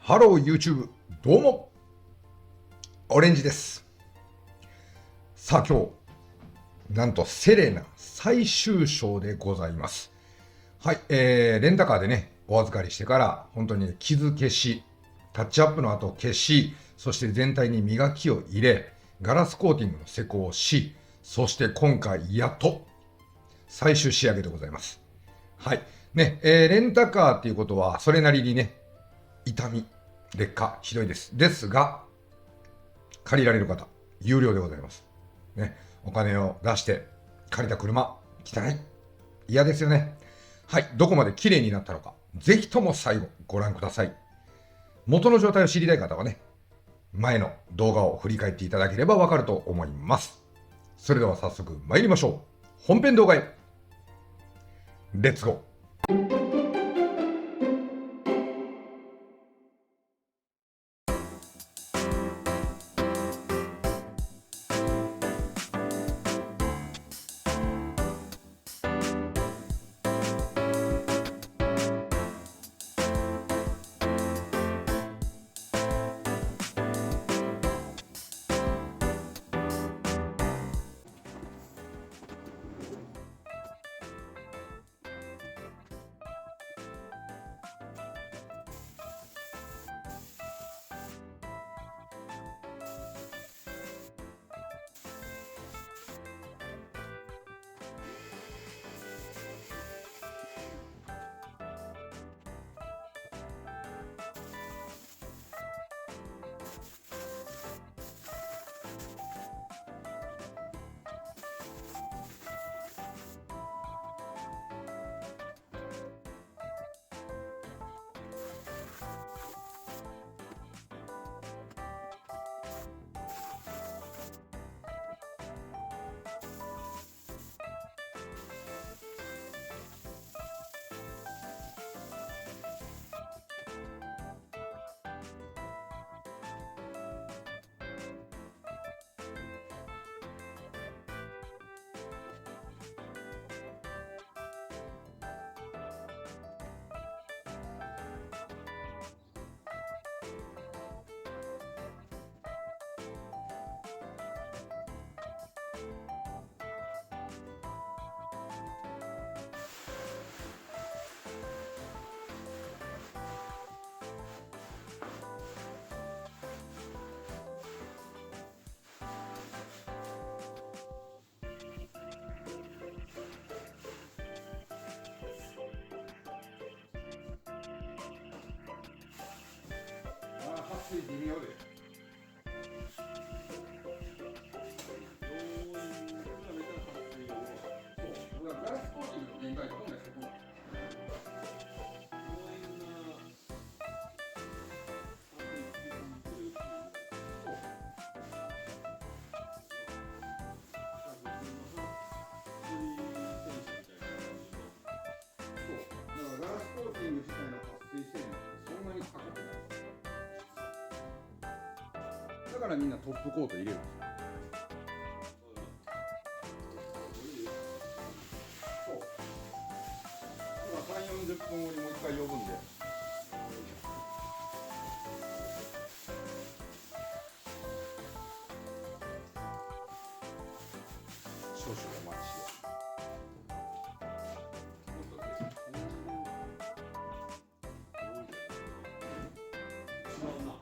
ハロー YouTube、どうも、オレンジです。さあ今日、なんとセレナ最終章でございます。はい、レンタカーでね、お預かりしてから、本当に傷消し、タッチアップの後消し、そして全体に磨きを入れ、ガラスコーティングの施工をし、そして今回やっと最終仕上げでございます。はい。ね、レンタカーっていうことは、それなりにね、痛み、劣化、ひどいです。ですが、借りられる方、有料でございます。ね、お金を出して借りた車、汚い。嫌ですよね。はい、どこまで綺麗になったのか、ぜひとも最後ご覧ください。元の状態を知りたい方はね、前の動画を振り返っていただければわかると思います。それでは早速参りましょう。本編動画へ。レッツゴー。微妙で。ガラスコーティングの限界って本来そこなの。ガラスコーティング自体の撥水性能ってそんなに高くない。だからみんなトップコート入れるんですよ。そう。今3、40分後にもう一回呼ぶんで。少々お待ちを。違うな。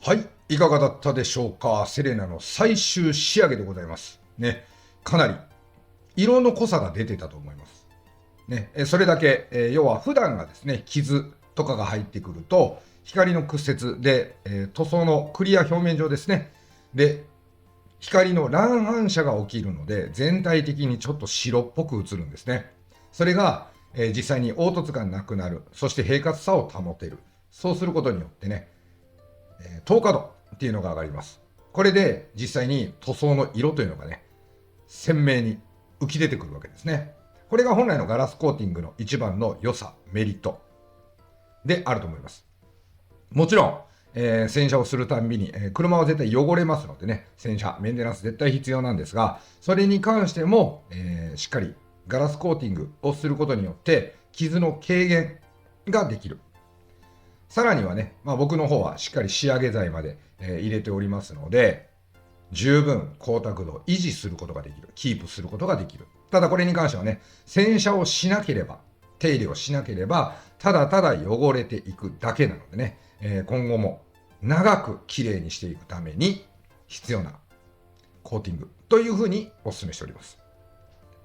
はい、いかがだったでしょうか。セレナの最終仕上げでございますね。かなり色の濃さが出てたと思いますね。それだけ、要は普段がですね、傷とかが入ってくると光の屈折で、塗装のクリア表面上ですね、で光の乱反射が起きるので全体的にちょっと白っぽく映るんですね。それが、実際に凹凸がなくなる、そして平滑さを保てる。そうすることによってね、透過度っていうのが上がります。これで実際に塗装の色というのがね、鮮明に浮き出てくるわけですね。これが本来のガラスコーティングの一番の良さ、メリットであると思います。もちろん、洗車をするたんびに、車は絶対汚れますのでね、洗車、メンテナンス絶対必要なんですが、それに関しても、しっかりガラスコーティングをすることによって傷の軽減ができる。さらにはね、僕の方はしっかり仕上げ剤まで、入れておりますので、十分光沢度を維持することができる、キープすることができる。ただこれに関してはね、洗車をしなければ、手入れをしなければ、ただただ汚れていくだけなのでね、今後も長くきれいにしていくために必要なコーティングというふうにお勧めしております。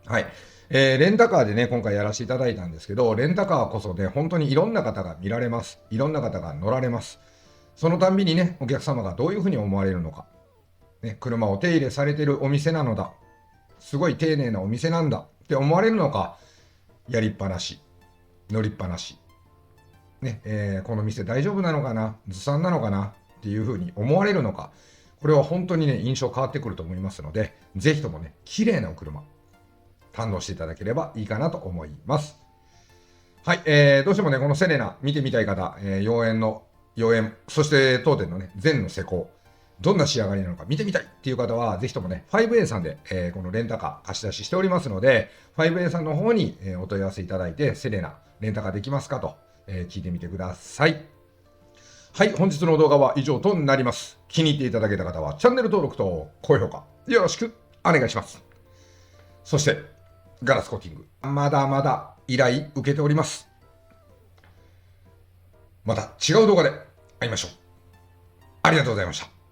はい。レンタカーでね、今回やらせていただいたんですけど、レンタカーこそね、本当にいろんな方が見られます。いろんな方が乗られます。そのたんびにね、お客様がどういうふうに思われるのか。ね、車を手入れされているお店なのだ。すごい丁寧なお店なんだって思われるのか、やりっぱなし、乗りっぱなし。ね、この店大丈夫なのかな、ずさんなのかなっていうふうに思われるのか。これは本当にね、印象変わってくると思いますので、ぜひともね、綺麗なお車、堪能していただければいいかなと思います。はい、どうしてもね、このセレナ見てみたい方、妖艶、そして当店のね、全の施工、どんな仕上がりなのか見てみたいっていう方は、ぜひともね、5A さんで、このレンタカー貸し出ししておりますので、5A さんの方に、お問い合わせいただいて、セレナ、レンタカーできますかと、聞いてみてください。はい、本日の動画は以上となります。気に入っていただけた方は、チャンネル登録と高評価、よろしくお願いします。そして、ガラスコーティング、まだまだ依頼受けております。また違う動画で会いましょう。ありがとうございました。